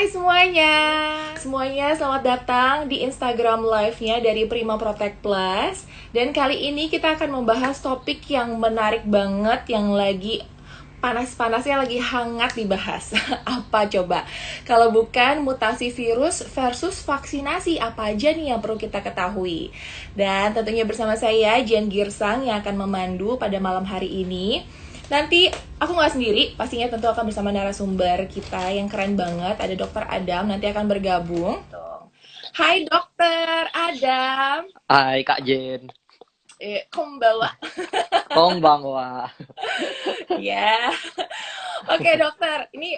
Hai semuanya. Semuanya selamat datang di Instagram live-nya dari Prima Protect Plus. Dan kali ini kita akan membahas topik yang menarik banget, yang lagi panas-panasnya, lagi hangat dibahas. Apa coba? Kalau bukan mutasi virus versus vaksinasi, apa aja nih yang perlu kita ketahui? Dan tentunya bersama saya Jen Girsang yang akan memandu pada malam hari ini. Nanti aku nggak sendiri, pastinya tentu akan bersama narasumber kita yang keren banget. Ada Dokter Adam, nanti akan bergabung. Hai Dokter Adam. Hai Kak Jen, Kombawa. konbanwa. Ya. Oke dokter, ini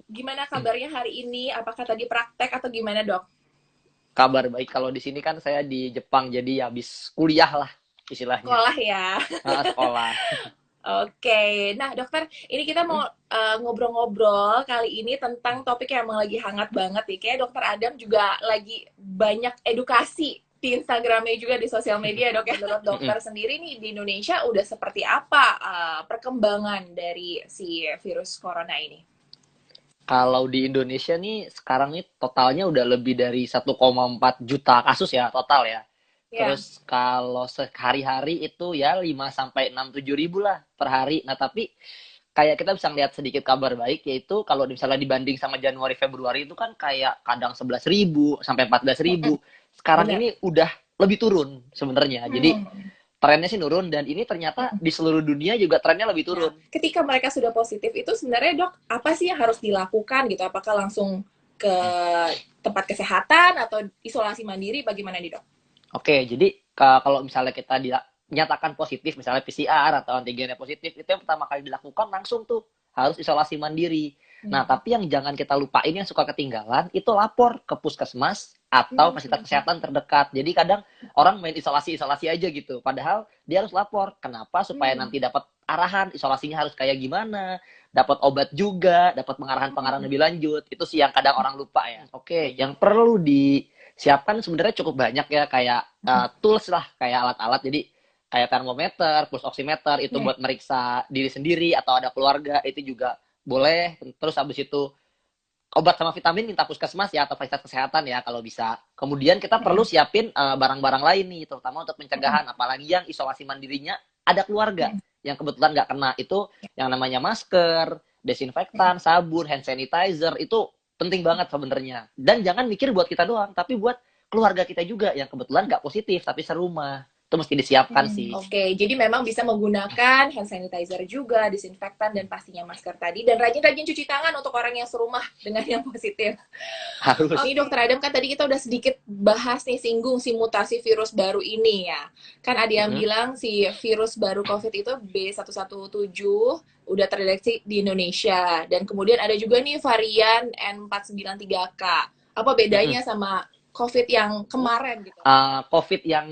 gimana kabarnya hari ini? Apakah tadi praktek atau gimana dok? Kabar baik, kalau di sini kan saya di Jepang, jadi habis kuliah lah istilahnya. Sekolah ya. Sekolah. Oke, nah dokter, ini kita mau ngobrol-ngobrol kali ini tentang topik yang emang lagi hangat banget nih. Kayak dokter Adam juga lagi banyak edukasi di Instagramnya juga di sosial media dok ya. Menurut dokter sendiri nih di Indonesia udah seperti apa perkembangan dari si virus corona ini? Kalau di Indonesia nih sekarang nih totalnya udah lebih dari 1,4 juta kasus ya total ya. Ya. Terus kalau sehari-hari itu ya 5 sampai 6 7 ribu lah per hari. Nah, tapi kayak kita bisa lihat sedikit kabar baik, yaitu kalau misalnya dibanding sama Januari Februari itu kan kayak kadang 11 ribu sampai 14 ribu. Sekarang Benar. ini udah lebih turun sebenarnya. Jadi trennya sih nurun, dan ini ternyata di seluruh dunia juga trennya lebih Nah, turun. ketika mereka sudah positif itu sebenarnya dok, apa sih yang harus dilakukan gitu? Apakah langsung ke tempat kesehatan atau isolasi mandiri? Bagaimana nih dok? Oke, jadi kalau misalnya kita dinyatakan positif, misalnya PCR atau antigennya positif, itu yang pertama kali dilakukan langsung tuh harus isolasi mandiri. Nah, tapi yang jangan kita lupain, yang suka ketinggalan, itu lapor ke puskesmas atau fasilitas kesehatan terdekat. Jadi kadang orang main isolasi-isolasi aja gitu. Padahal dia harus lapor. Kenapa? Supaya nanti dapat arahan isolasinya harus kayak gimana, dapat obat juga, dapat pengarahan-pengarahan lebih lanjut. Itu sih yang kadang orang lupa ya. Oke, yang perlu disiapkan sebenarnya cukup banyak ya, kayak tools lah, kayak alat-alat. Jadi kayak termometer, pulse oximeter, itu buat meriksa diri sendiri atau ada keluarga, itu juga boleh. Terus habis itu obat sama vitamin minta puskesmas ya atau fasilitas kesehatan ya kalau bisa. Kemudian kita perlu siapin barang-barang lain nih, terutama untuk pencegahan, apalagi yang isolasi mandirinya ada keluarga yang kebetulan nggak kena. Itu yang namanya masker, desinfektan, sabun, hand sanitizer, itu penting banget sebenarnya. Dan jangan mikir buat kita doang, tapi buat keluarga kita juga yang kebetulan nggak positif tapi serumah. Itu mesti disiapkan sih. Oke, jadi memang bisa menggunakan hand sanitizer juga, disinfektan, dan pastinya masker tadi. Dan rajin-rajin cuci tangan untuk orang yang serumah dengan yang positif. Harus. Ini dokter Adam, kan tadi kita udah sedikit bahas nih, singgung si mutasi virus baru ini ya. Kan ada yang bilang si virus baru COVID itu B117 udah terdeteksi di Indonesia. Dan kemudian ada juga nih varian N493K. Apa bedanya sama COVID yang kemarin gitu? COVID yang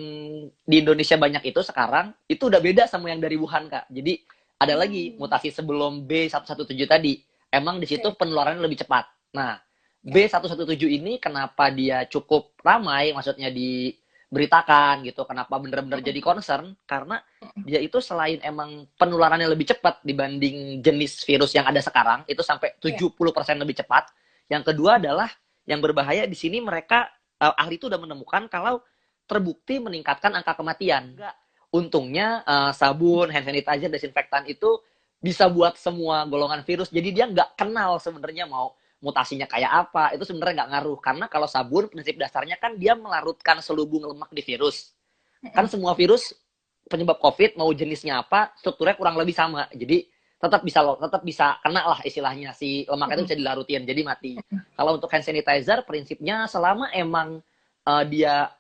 di Indonesia banyak itu sekarang, itu udah beda sama yang dari Wuhan, Kak. Jadi ada lagi mutasi sebelum B117 tadi. Emang di situ penularannya lebih cepat. Nah, B117 ini kenapa dia cukup ramai, maksudnya diberitakan gitu, kenapa bener-bener jadi concern, karena dia itu selain emang penularannya lebih cepat dibanding jenis virus yang ada sekarang, itu sampai 70% lebih cepat. Yang kedua adalah, yang berbahaya di sini, mereka ahli itu udah menemukan kalau terbukti meningkatkan angka kematian. Untungnya sabun, hand sanitizer, desinfektan itu bisa buat semua golongan virus. Jadi dia nggak kenal sebenarnya mau mutasinya kayak apa. Itu sebenarnya nggak ngaruh. Karena kalau sabun, prinsip dasarnya kan dia melarutkan selubung lemak di virus. Kan semua virus penyebab COVID, mau jenisnya apa, strukturnya kurang lebih sama. Jadi tetap bisa kena lah istilahnya, si lemak itu bisa dilarutin, jadi mati. Kalau untuk hand sanitizer, prinsipnya selama emang dia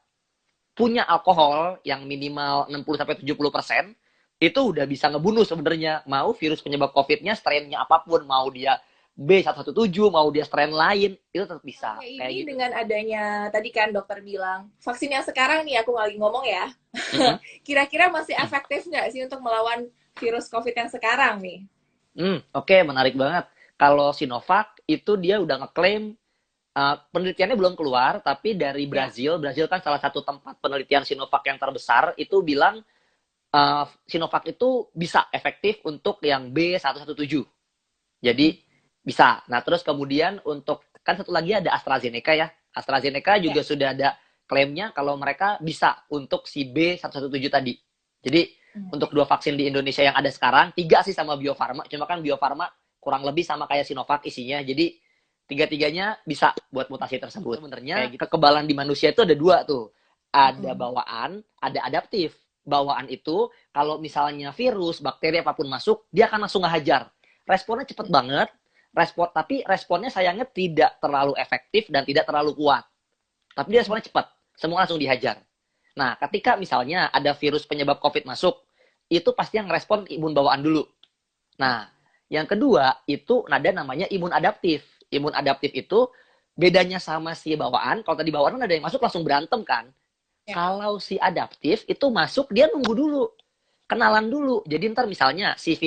punya alkohol yang minimal 60-70%, itu udah bisa ngebunuh sebenarnya. Mau virus penyebab COVID-nya strain-nya apapun, mau dia B117, mau dia strain lain, itu tetap bisa. Ini Kayak gitu. dengan adanya, tadi kan dokter bilang, vaksin yang sekarang nih, aku lagi ngomong ya, kira-kira masih efektif nggak sih untuk melawan virus COVID yang sekarang nih? Oke, menarik banget. Kalau Sinovac itu dia udah ngeklaim, penelitiannya belum keluar, tapi dari Brazil kan salah satu tempat penelitian Sinovac yang terbesar, itu bilang Sinovac itu bisa efektif untuk yang B117. Jadi bisa. Nah, terus kemudian untuk kan satu lagi ada AstraZeneca ya. AstraZeneca juga sudah ada klaimnya kalau mereka bisa untuk si B117 tadi. Jadi untuk 2 vaksin di Indonesia yang ada sekarang, 3 sih sama Bio Farma. Cuma kan Bio Farma kurang lebih sama kayak Sinovac isinya. Jadi 3-tiganya bisa buat mutasi tersebut. Sebenarnya kekebalan di manusia itu ada 2 tuh. Ada bawaan, ada adaptif. Bawaan itu kalau misalnya virus, bakteri apapun masuk, dia akan langsung ngehajar. Responnya cepet banget. Tapi responnya sayangnya tidak terlalu efektif dan tidak terlalu kuat. Tapi dia responnya cepat. Semua langsung dihajar. Nah, ketika misalnya ada virus penyebab COVID masuk, itu pasti yang respon imun bawaan dulu. Nah, yang kedua itu ada namanya imun adaptif. Imun adaptif itu bedanya sama si bawaan. Kalau tadi bawaan kan ada yang masuk langsung berantem kan. Kalau si adaptif itu masuk dia nunggu dulu. Kenalan dulu. Jadi ntar misalnya si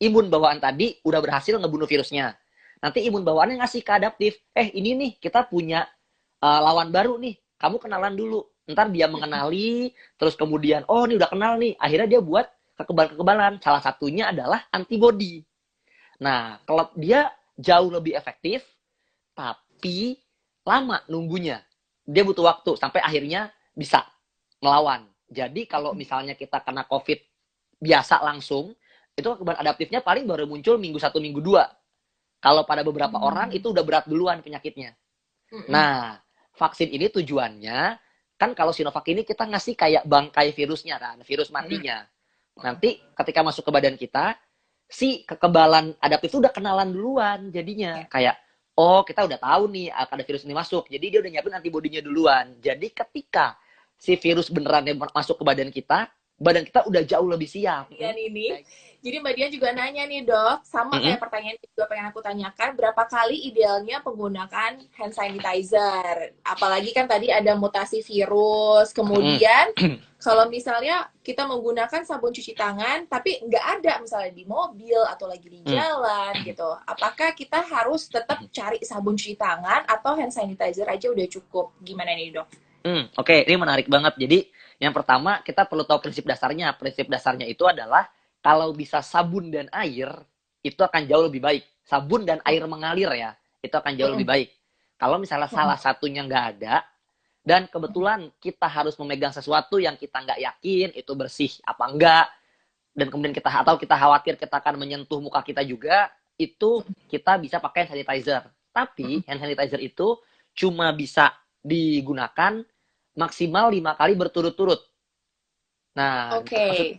imun bawaan tadi udah berhasil ngebunuh virusnya. Nanti imun bawaannya ngasih ke adaptif. Ini nih kita punya lawan baru nih. Kamu kenalan dulu. Ntar dia mengenali. Terus kemudian, ini udah kenal nih. Akhirnya dia buat kekebalan-kekebalan. Salah satunya adalah antibody. Nah, kalau dia jauh lebih efektif, tapi lama nunggunya. Dia butuh waktu sampai akhirnya bisa melawan. Jadi kalau misalnya kita kena COVID biasa langsung, itu kekebalan adaptifnya paling baru muncul minggu 1, minggu 2. Kalau pada beberapa orang itu udah berat duluan penyakitnya. Nah, vaksin ini tujuannya, kan kalau Sinovac ini kita ngasih kayak bangkai virusnya kan, virus matinya. Nanti ketika masuk ke badan kita, si kekebalan adaptif itu udah kenalan duluan jadinya. Kayak, kita udah tahu nih ada virus ini masuk. Jadi dia udah nyiapin antibodinya duluan. Jadi ketika si virus beneran masuk ke badan kita udah jauh lebih siap. Ini. Jadi Mbak Dian juga nanya nih dok, sama kayak pertanyaan yang juga pengen aku tanyakan, berapa kali idealnya menggunakan hand sanitizer? Apalagi kan tadi ada mutasi virus, kemudian kalau misalnya kita menggunakan sabun cuci tangan, tapi nggak ada misalnya di mobil atau lagi di jalan gitu, apakah kita harus tetap cari sabun cuci tangan atau hand sanitizer aja udah cukup? Gimana nih dok? Oke, ini menarik banget. Jadi yang pertama kita perlu tahu prinsip dasarnya. Prinsip dasarnya itu adalah kalau bisa sabun dan air itu akan jauh lebih baik. Sabun dan air mengalir ya, itu akan jauh lebih baik. Kalau misalnya salah satunya nggak ada dan kebetulan kita harus memegang sesuatu yang kita nggak yakin itu bersih apa enggak, dan kemudian kita khawatir kita akan menyentuh muka kita juga, itu kita bisa pakai hand sanitizer. Tapi hand sanitizer itu cuma bisa digunakan maksimal 5 kali berturut-turut. Nah,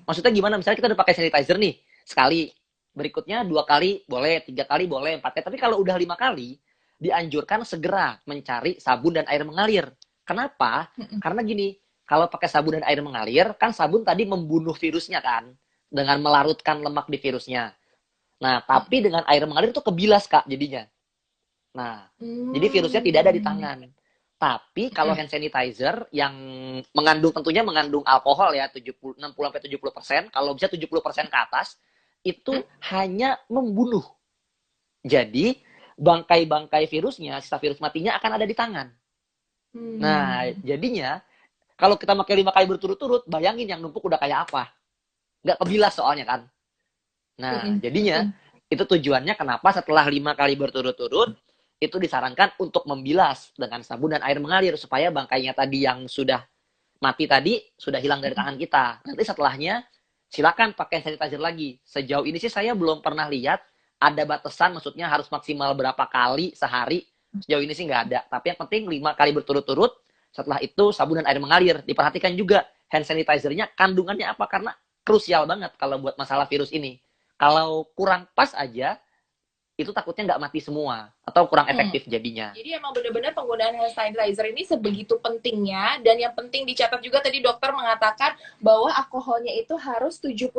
maksudnya gimana? Misalnya kita udah pakai sanitizer nih, sekali. Berikutnya 2 kali boleh, 3 kali boleh, 4 kali. Tapi kalau udah 5 kali, dianjurkan segera mencari sabun dan air mengalir. Kenapa? Karena gini, kalau pakai sabun dan air mengalir, kan sabun tadi membunuh virusnya kan, dengan melarutkan lemak di virusnya. Nah, tapi dengan air mengalir itu kebilas Kak jadinya. Nah, jadi virusnya tidak ada di tangan. Tapi kalau hand sanitizer yang tentunya mengandung alkohol ya 60-70%, kalau bisa 70% ke atas, itu hanya membunuh. Jadi bangkai-bangkai virusnya, sisa virus matinya akan ada di tangan. Nah, jadinya kalau kita pakai 5 kali berturut-turut, bayangin yang numpuk udah kayak apa. Nggak kebilas soalnya kan. Nah, jadinya itu tujuannya kenapa setelah 5 kali berturut-turut itu disarankan untuk membilas dengan sabun dan air mengalir supaya bangkainya tadi yang sudah mati tadi sudah hilang dari tangan kita. Nanti setelahnya silakan pakai sanitizer lagi. Sejauh ini sih saya belum pernah lihat ada batasan, maksudnya harus maksimal berapa kali sehari. Sejauh ini sih nggak ada. Tapi yang penting 5 kali berturut-turut. Setelah itu sabun dan air mengalir. Diperhatikan juga hand sanitizer-nya kandungannya apa, karena krusial banget kalau buat masalah virus ini. Kalau kurang pas aja, itu takutnya nggak mati semua atau kurang efektif jadinya. Jadi emang benar-benar penggunaan hand sanitizer ini sebegitu pentingnya, dan yang penting dicatat juga tadi dokter mengatakan bahwa alkoholnya itu harus 70%.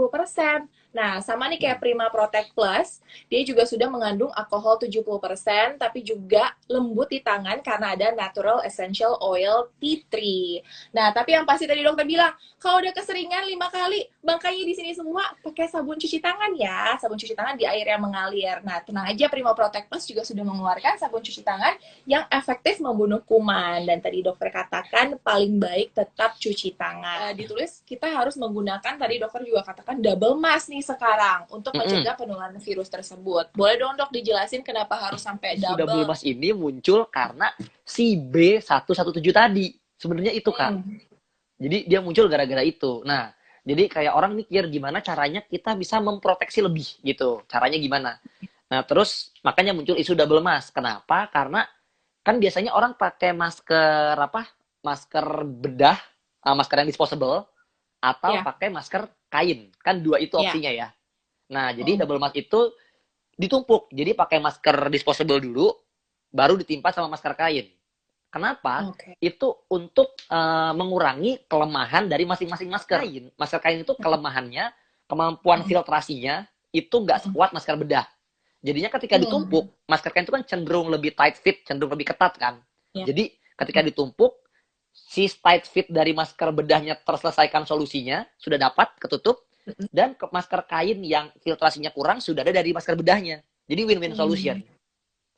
Nah, sama nih kayak Prima Protect Plus, dia juga sudah mengandung alkohol 70%, tapi juga lembut di tangan karena ada natural essential oil tea tree. Nah, tapi yang pasti tadi dokter bilang, kalau udah keseringan 5 kali, bangkainya di sini semua, pakai sabun cuci tangan ya. Sabun cuci tangan di air yang mengalir. Nah, tenang aja, Prima Protect Plus juga sudah mengeluarkan sabun cuci tangan yang efektif membunuh kuman. Dan tadi dokter katakan paling baik tetap cuci tangan. Ditulis kita harus menggunakan, tadi dokter juga katakan double mask nih nih sekarang untuk Mm-mm. mencegah penularan virus tersebut. Boleh dong dok dijelasin kenapa harus sampai Isu double double? mask ini muncul karena si B117 tadi. Sebenarnya itu, Kak. Hmm. Jadi dia muncul gara-gara itu. Nah, jadi kayak orang mikir gimana caranya kita bisa memproteksi lebih gitu. Caranya gimana? Nah, terus makanya muncul isu double mask. Kenapa? Karena kan biasanya orang pakai masker apa? Masker bedah, masker yang disposable atau Ya, pakai masker kain. Kan dua itu ya. opsinya ya. Nah, jadi Hmm. double mask itu ditumpuk. Jadi pakai masker disposable dulu, baru ditimpa sama masker kain. Kenapa? Oke. Itu untuk mengurangi kelemahan dari masing-masing masker. Masker kain itu kelemahannya, kemampuan Hmm. filtrasinya itu nggak sekuat masker bedah. Jadinya ketika Hmm. ditumpuk, masker kain itu kan cenderung lebih tight fit, cenderung lebih ketat kan. Ya. Jadi ketika ditumpuk, si tight fit dari masker bedahnya terselesaikan solusinya, sudah dapat ketutup, dan masker kain yang filtrasinya kurang sudah ada dari masker bedahnya. Jadi win-win solution. Hmm.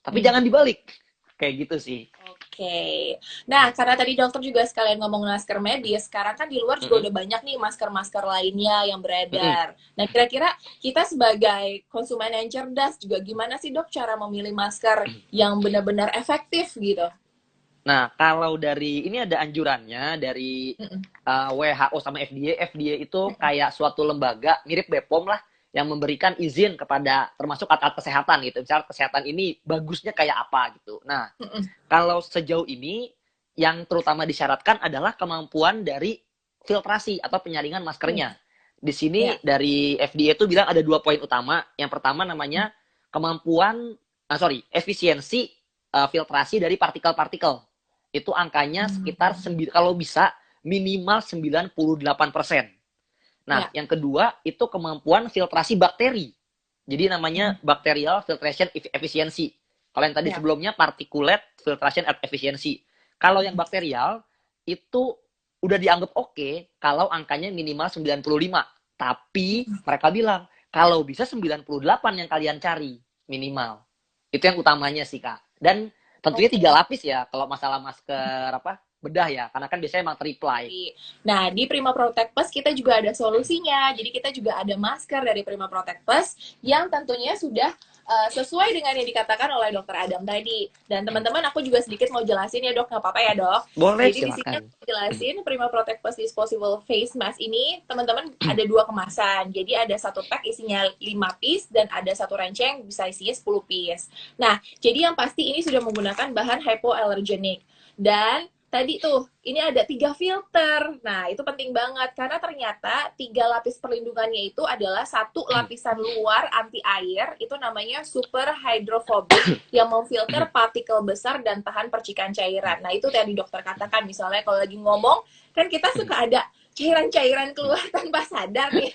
Tapi Hmm. jangan dibalik. Kayak gitu sih. Oke. Nah, karena tadi dokter juga sekalian ngomong masker medis, sekarang kan di luar juga Mm-mm. udah banyak nih masker-masker lainnya yang Mm-mm. beredar. Nah, kira-kira kita sebagai konsumen yang cerdas juga gimana sih dok cara memilih masker yang benar-benar efektif gitu? Nah, kalau dari ini ada anjurannya dari Mm-mm. WHO sama FDA. FDA itu kayak suatu lembaga mirip BPOM lah yang memberikan izin kepada termasuk alat kesehatan gitu. Misalnya kesehatan ini bagusnya kayak apa gitu. Nah, Mm-mm. kalau sejauh ini yang terutama disyaratkan adalah kemampuan dari filtrasi atau penyaringan Mm. maskernya. Di sini Ya. dari FDA itu bilang ada 2 poin utama. Yang pertama namanya kemampuan, efisiensi filtrasi dari partikel-partikel. Itu angkanya sekitar kalau bisa minimal 98%. Nah, Ya. yang kedua itu kemampuan filtrasi bakteri. Jadi namanya bacterial filtration efficiency. Kalau yang tadi Ya. sebelumnya particulate filtration efficiency. Kalau yang bakterial itu udah dianggap oke kalau angkanya minimal 95. Tapi mereka bilang kalau bisa 98 yang kalian cari minimal. Itu yang utamanya sih, Kak. Dan tentunya 3 lapis ya kalau masalah masker apa bedah ya, karena kan biasanya emang triple. Nah, di Prima Protect Plus kita juga ada solusinya. Jadi kita juga ada masker dari Prima Protect Plus yang tentunya sudah sesuai dengan yang dikatakan oleh Dokter Adam tadi. Dan teman-teman, aku juga sedikit mau jelasin ya dok, nggak apa-apa ya dok. Boleh, Jadi di sini silakan. aku jelasin Prima Protect Plus Disposable Face Mask ini, teman-teman ada 2 kemasan. Jadi ada satu pack isinya 5 piece dan ada satu renceng bisa isinya 10 piece. Nah, jadi yang pasti ini sudah menggunakan bahan hypoallergenic. Dan tadi tuh, ini ada 3 filter. Nah, itu penting banget karena ternyata 3 lapis perlindungannya itu adalah satu lapisan luar anti air, itu namanya super hydrophobic yang memfilter partikel besar dan tahan percikan cairan. Nah, itu tadi dokter katakan misalnya kalau lagi ngomong kan kita suka ada cairan-cairan keluar tanpa sadar nih.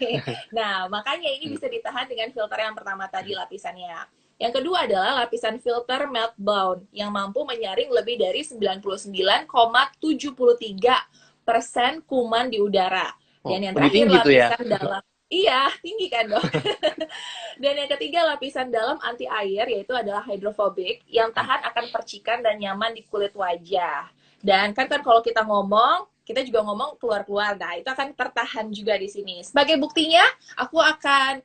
Nah, makanya ini bisa ditahan dengan filter yang pertama tadi lapisannya. Yang kedua adalah lapisan filter meltdown yang mampu menyaring lebih dari 99,73% kuman di udara. Oh, Dan yang lebih terakhir tinggi tuh ya. lapisan dalam Iya, tinggi kan dok? Dan yang ketiga lapisan dalam anti air yaitu adalah hydrophobic yang tahan akan percikan dan nyaman di kulit wajah. Dan kan kalau kita ngomong, kita juga ngomong keluar-keluar. Nah, itu akan tertahan juga di sini. Sebagai buktinya, aku akan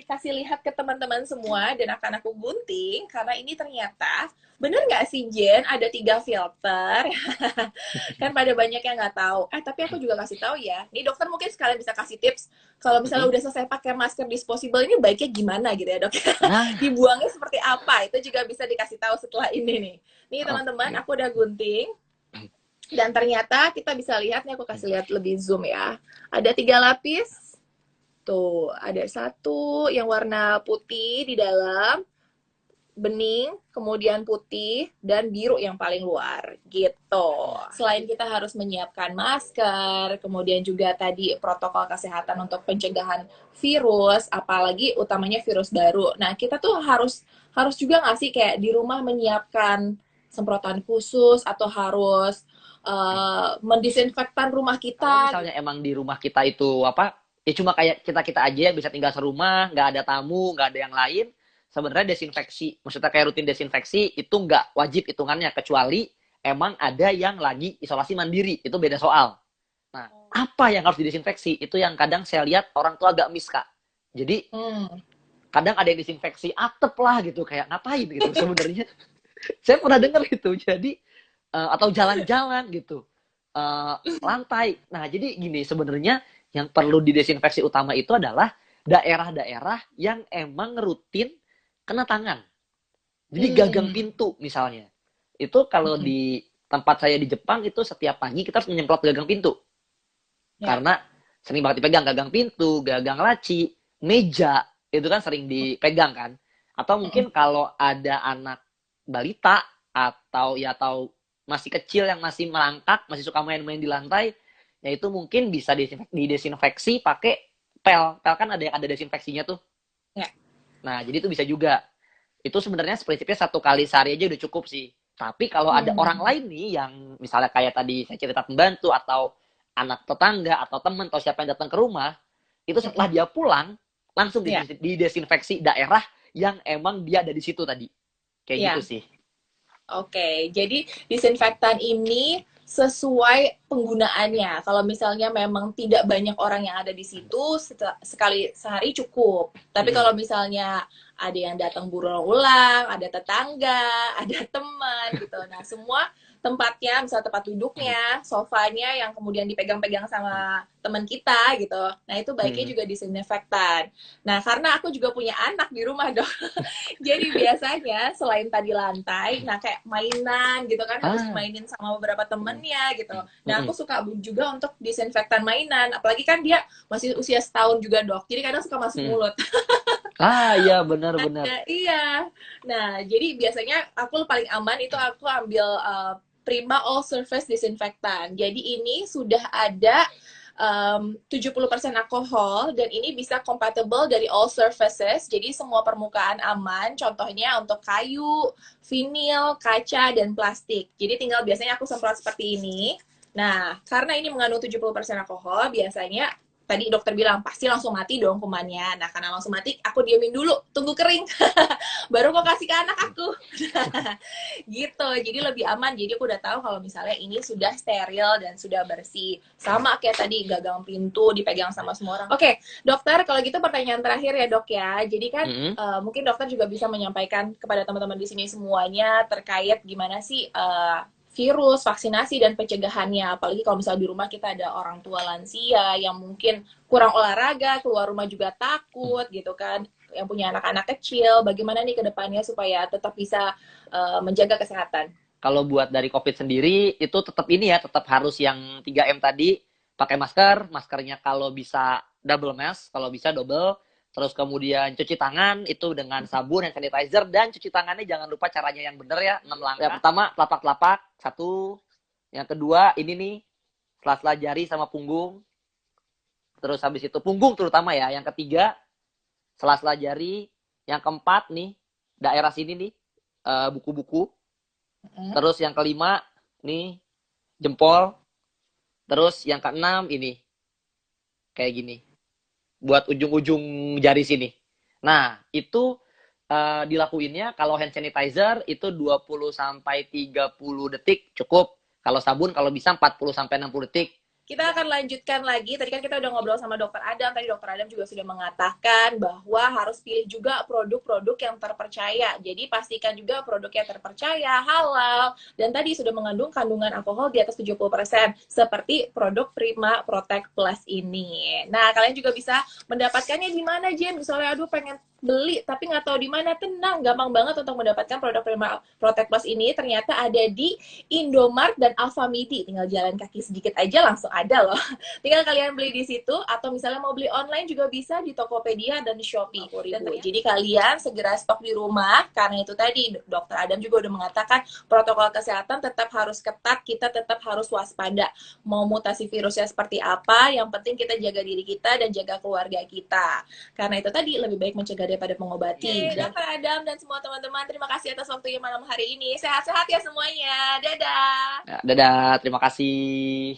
kasih lihat ke teman-teman semua dan akan aku gunting karena ini ternyata bener nggak sih Jen ada 3 filter. Kan pada banyak yang nggak tahu. Tapi aku juga kasih tahu ya. Nih dokter mungkin sekalian bisa kasih tips kalau misalnya udah selesai pakai masker disposable ini baiknya gimana gitu ya dok. Nah, Dibuangnya seperti apa itu juga bisa dikasih tahu setelah ini nih. Nih teman-teman oke. aku udah gunting. Dan ternyata kita bisa lihat nih, aku kasih lihat lebih zoom ya. Ada 3 lapis. Tuh, ada satu yang warna putih di dalam, bening, kemudian putih, dan biru yang paling luar, gitu. Selain kita harus menyiapkan masker, kemudian juga tadi protokol kesehatan untuk pencegahan virus, apalagi utamanya virus baru. Nah, kita tuh harus juga nggak sih kayak di rumah menyiapkan semprotan khusus atau harus mendisinfektan rumah Kalau kita. misalnya emang di rumah kita itu apa, ya cuma kayak kita-kita aja yang bisa tinggal serumah, nggak ada tamu, nggak ada yang lain, sebenarnya desinfeksi, maksudnya kayak rutin desinfeksi itu nggak wajib hitungannya, kecuali emang ada yang lagi isolasi mandiri, itu beda soal. Nah, apa yang harus didesinfeksi? Itu yang kadang saya lihat orang tua agak miss, Kak. Jadi Hmm. kadang ada yang disinfeksi atap lah gitu, kayak ngapain gitu sebenarnya. Saya pernah dengar itu. Jadi atau jalan-jalan gitu. Lantai. Nah, jadi gini sebenarnya yang perlu didesinfeksi utama itu adalah daerah-daerah yang emang rutin kena tangan. Jadi gagang Hmm. pintu misalnya. Itu kalau Hmm. di tempat saya di Jepang itu setiap pagi kita harus menyemprot gagang pintu. Ya. Karena sering banget dipegang gagang pintu, gagang laci, meja, itu kan sering dipegang kan. Atau Hmm. mungkin kalau ada anak balita atau masih kecil yang masih merangkak, masih suka main-main di lantai, ya itu mungkin bisa didesinfeksi pakai pel. Pel kan ada yang ada desinfeksinya tuh. Ya. Nah, jadi itu bisa juga. Itu sebenarnya prinsipnya 1 kali sehari aja udah cukup sih. Tapi kalau ada orang Hmm. lain nih yang misalnya kayak tadi saya cerita pembantu atau anak tetangga atau teman atau siapa yang datang ke rumah, itu setelah Hmm. dia pulang langsung Ya. didesinfeksi daerah yang emang dia ada di situ tadi. Kayak gitu Ya. sih. Oke, jadi disinfektan ini sesuai penggunaannya. Kalau misalnya memang tidak banyak orang yang ada di situ, sekali sehari cukup. Tapi Mm-mm. kalau misalnya ada yang datang berulang-ulang, ada tetangga, ada teman gitu. Nah, semua tempatnya, misal tempat duduknya, sofanya yang kemudian dipegang-pegang sama teman kita gitu. Nah, itu baiknya Mm-mm. juga disinfektan. Nah, karena aku juga punya anak di rumah dong. Jadi biasanya selain tadi lantai, nah kayak mainan gitu kan harus Ah. mainin sama beberapa temennya gitu. Nah aku Mm-mm. suka juga untuk disinfektan mainan, apalagi kan dia masih usia setahun juga dok. Jadi kadang suka masuk Mm-mm. mulut. Ah, iya benar-benar. Nah, iya. Nah jadi biasanya aku paling aman itu aku ambil Prima All Surface Disinfectant. Jadi ini sudah ada 70% alkohol dan ini bisa compatible dari all surfaces. Jadi semua permukaan aman. Contohnya untuk kayu, vinil, kaca dan plastik. Jadi tinggal biasanya aku semprot seperti ini. Nah, karena ini mengandung 70% alkohol, biasanya tadi dokter bilang pasti langsung mati dong kumannya. Nah, karena langsung mati, aku diamin dulu, tunggu kering. Baru mau kasih ke anak aku. Gitu, jadi lebih aman. Jadi aku udah tahu kalau misalnya ini sudah steril dan sudah bersih. Sama kayak tadi gagang pintu dipegang sama semua orang. Oke, dokter, kalau gitu pertanyaan terakhir ya dok ya. Jadi kan Mm-mm. mungkin dokter juga bisa menyampaikan kepada teman-teman di sini semuanya terkait gimana sih virus, vaksinasi, dan pencegahannya. Apalagi kalau misalnya di rumah kita ada orang tua lansia yang mungkin kurang olahraga, keluar rumah juga takut gitu kan. Yang punya anak-anak kecil, bagaimana nih ke depannya supaya tetap bisa menjaga kesehatan? Kalau buat dari COVID sendiri itu tetap ini ya, tetap harus yang 3M tadi, pakai masker, maskernya kalau bisa double mask, kalau bisa double, terus kemudian cuci tangan itu dengan sabun dan sanitizer, dan cuci tangannya jangan lupa caranya yang benar ya, 6 langkah. Yang pertama telapak-telapak, satu. Yang kedua ini nih, sela-sela jari sama punggung. Terus habis itu punggung terutama ya. Yang ketiga sela-sela jari. Yang keempat nih, daerah sini nih, buku-buku. Terus yang kelima nih jempol. Terus yang keenam ini kayak gini. Buat ujung-ujung jari sini. Nah, itu dilakuinnya kalau hand sanitizer itu 20 sampai 30 detik cukup. Kalau sabun kalau bisa 40 sampai 60 detik. Kita akan lanjutkan lagi. Tadi kan kita udah ngobrol sama dokter Adam. Tadi dokter Adam juga sudah mengatakan bahwa harus pilih juga produk-produk yang terpercaya. Jadi pastikan juga produk yang terpercaya, halal, dan tadi sudah mengandung kandungan alkohol di atas 70%. Seperti produk Prima Protect Plus ini. Nah, kalian juga bisa mendapatkannya di mana, Jen? Misalnya, aduh pengen beli tapi nggak tahu di mana, tenang, gampang banget untuk mendapatkan produk Prima Protect Plus ini. Ternyata ada di Indomart dan Alfamidi. Tinggal jalan kaki sedikit aja langsung ada loh. Tinggal kalian beli di situ atau misalnya mau beli online juga bisa di Tokopedia dan Shopee. Jadi kalian segera stok di rumah karena itu tadi Dokter Adam juga udah mengatakan protokol kesehatan tetap harus ketat, kita tetap harus waspada. Mau mutasi virusnya seperti apa, yang penting kita jaga diri kita dan jaga keluarga kita. Karena itu tadi lebih baik mencegah daripada mengobati. Dokter Adam dan semua teman-teman, terima kasih atas waktunya malam hari ini. Sehat-sehat ya semuanya. Dadah. Ya, dadah, terima kasih.